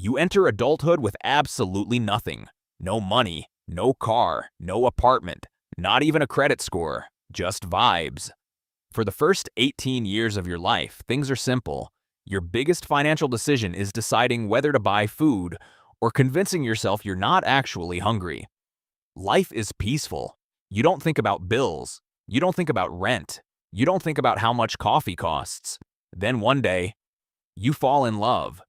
You enter adulthood with absolutely nothing. No money, no car, no apartment, not even a credit score, just vibes. For the first 18 years of your life, things are simple. Your biggest financial decision is deciding whether to buy food or convincing yourself you're not actually hungry. Life is peaceful. You don't think about bills. You don't think about rent. You don't think about how much coffee costs. Then one day, you fall in love.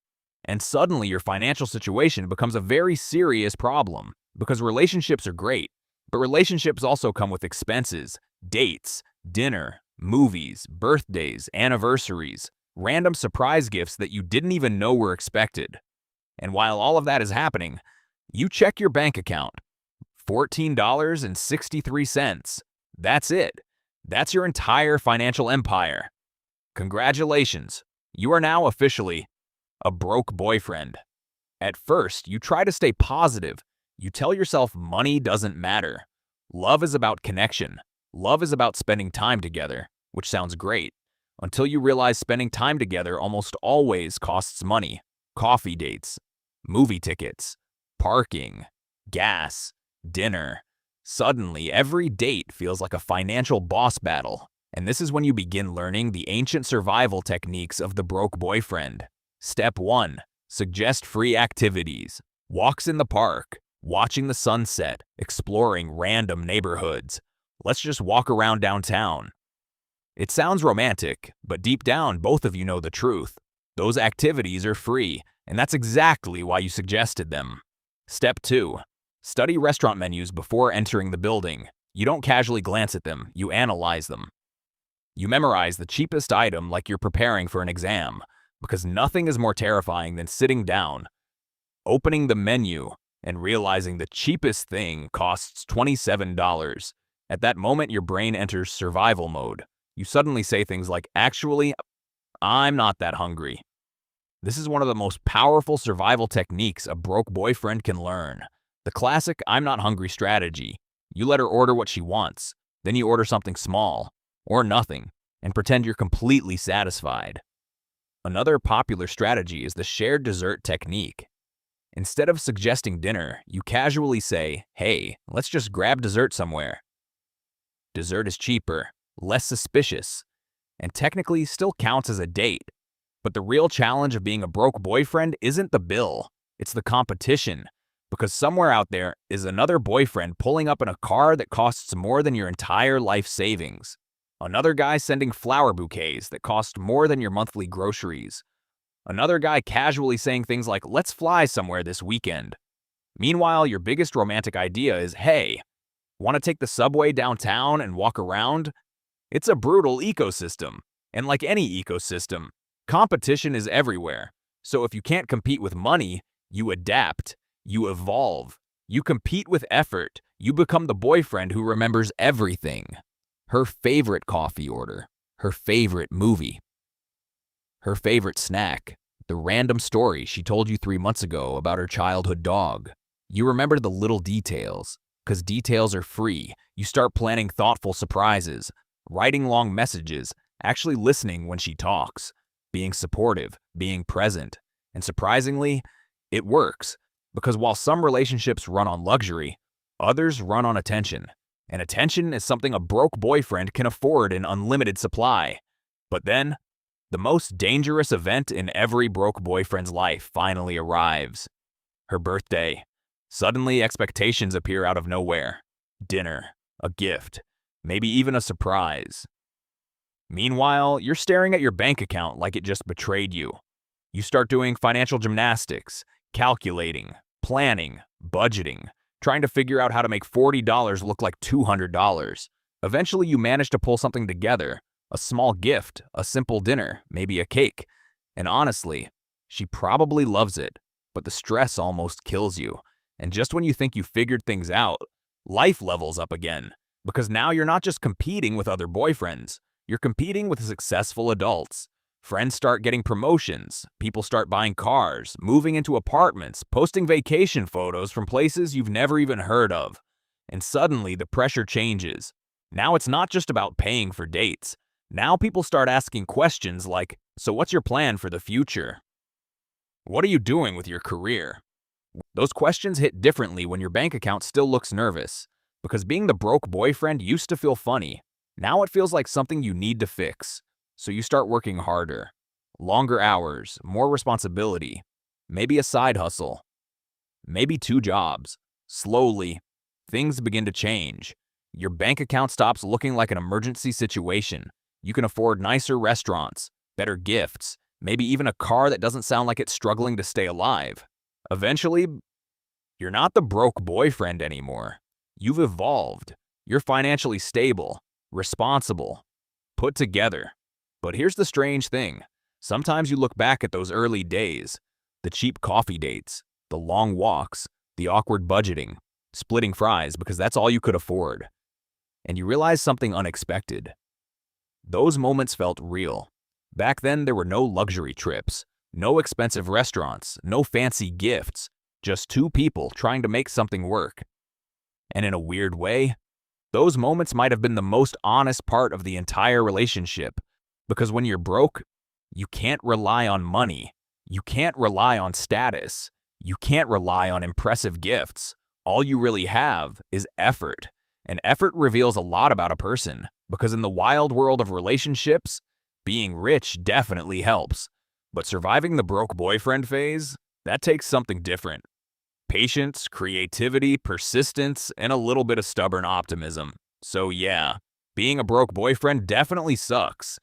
And suddenly your financial situation becomes a very serious problem because relationships are great, but relationships also come with expenses, dates, dinner, movies, birthdays, anniversaries, random surprise gifts that you didn't even know were expected. And while all of that is happening, you check your bank account. $14.63. That's it. That's your entire financial empire. Congratulations. You are now officially a broke boyfriend. At first, you try to stay positive. You tell yourself money doesn't matter. Love is about connection. Love is about spending time together, which sounds great, until you realize spending time together almost always costs money. Coffee dates, movie tickets, parking, gas, dinner. Suddenly, every date feels like a financial boss battle, and this is when you begin learning the ancient survival techniques of the broke boyfriend. Step 1. Suggest free activities. Walks in the park, watching the sunset, exploring random neighborhoods. Let's just walk around downtown. It sounds romantic, but deep down, both of you know the truth. Those activities are free, and that's exactly why you suggested them. Step 2. Study restaurant menus before entering the building. You don't casually glance at them, you analyze them. You memorize the cheapest item like you're preparing for an exam, because nothing is more terrifying than sitting down, opening the menu, and realizing the cheapest thing costs $27. At that moment, your brain enters survival mode. You suddenly say things like, actually, I'm not that hungry. This is one of the most powerful survival techniques a broke boyfriend can learn. The classic I'm not hungry strategy. You let her order what she wants, then you order something small, or nothing, and pretend you're completely satisfied. Another popular strategy is the shared dessert technique. Instead of suggesting dinner, you casually say, hey, let's just grab dessert somewhere. Dessert is cheaper, less suspicious, and technically still counts as a date. But the real challenge of being a broke boyfriend isn't the bill, it's the competition. Because somewhere out there is another boyfriend pulling up in a car that costs more than your entire life savings. Another guy sending flower bouquets that cost more than your monthly groceries. Another guy casually saying things like, let's fly somewhere this weekend. Meanwhile, your biggest romantic idea is, hey, want to take the subway downtown and walk around? It's a brutal ecosystem. And like any ecosystem, competition is everywhere. So if you can't compete with money, you adapt, you evolve, you compete with effort, you become the boyfriend who remembers everything. Her favorite coffee order, her favorite movie, her favorite snack, the random story she told you 3 months ago about her childhood dog. You remember the little details, because details are free. You start planning thoughtful surprises, writing long messages, actually listening when she talks, being supportive, being present. And surprisingly, it works, because while some relationships run on luxury, others run on attention. And attention is something a broke boyfriend can afford in unlimited supply. But then, the most dangerous event in every broke boyfriend's life finally arrives. Her birthday. Suddenly, expectations appear out of nowhere. Dinner, a gift, maybe even a surprise. Meanwhile, you're staring at your bank account like it just betrayed you. You start doing financial gymnastics, calculating, planning, budgeting, trying to figure out how to make $40 look like $200. Eventually, you manage to pull something together, a small gift, a simple dinner, maybe a cake. And honestly, she probably loves it, but the stress almost kills you. And just when you think you figured things out, life levels up again. Because now you're not just competing with other boyfriends, you're competing with successful adults. Friends start getting promotions, people start buying cars, moving into apartments, posting vacation photos from places you've never even heard of. And suddenly the pressure changes. Now it's not just about paying for dates. Now people start asking questions like, so what's your plan for the future? What are you doing with your career? Those questions hit differently when your bank account still looks nervous, because being the broke boyfriend used to feel funny. Now it feels like something you need to fix. So you start working harder. Longer hours, more responsibility, maybe a side hustle, maybe 2 jobs. Slowly, things begin to change. Your bank account stops looking like an emergency situation. You can afford nicer restaurants, better gifts, maybe even a car that doesn't sound like it's struggling to stay alive. Eventually, you're not the broke boyfriend anymore. You've evolved. You're financially stable, responsible, put together. But here's the strange thing. Sometimes you look back at those early days, the cheap coffee dates, the long walks, the awkward budgeting, splitting fries because that's all you could afford, and you realize something unexpected. Those moments felt real. Back then, there were no luxury trips, no expensive restaurants, no fancy gifts, just two people trying to make something work. And in a weird way, those moments might have been the most honest part of the entire relationship, because when you're broke, you can't rely on money. You can't rely on status. You can't rely on impressive gifts. All you really have is effort. And effort reveals a lot about a person, because in the wild world of relationships, being rich definitely helps. But surviving the broke boyfriend phase, that takes something different. Patience, creativity, persistence, and a little bit of stubborn optimism. So yeah, being a broke boyfriend definitely sucks.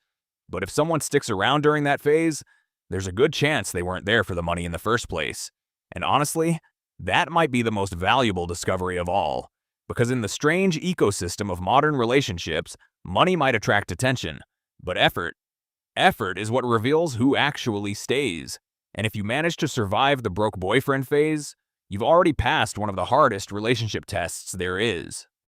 But if someone sticks around during that phase, there's a good chance they weren't there for the money in the first place. And honestly, that might be the most valuable discovery of all. Because in the strange ecosystem of modern relationships, money might attract attention, but effort is what reveals who actually stays. And if you manage to survive the broke boyfriend phase, you've already passed one of the hardest relationship tests there is.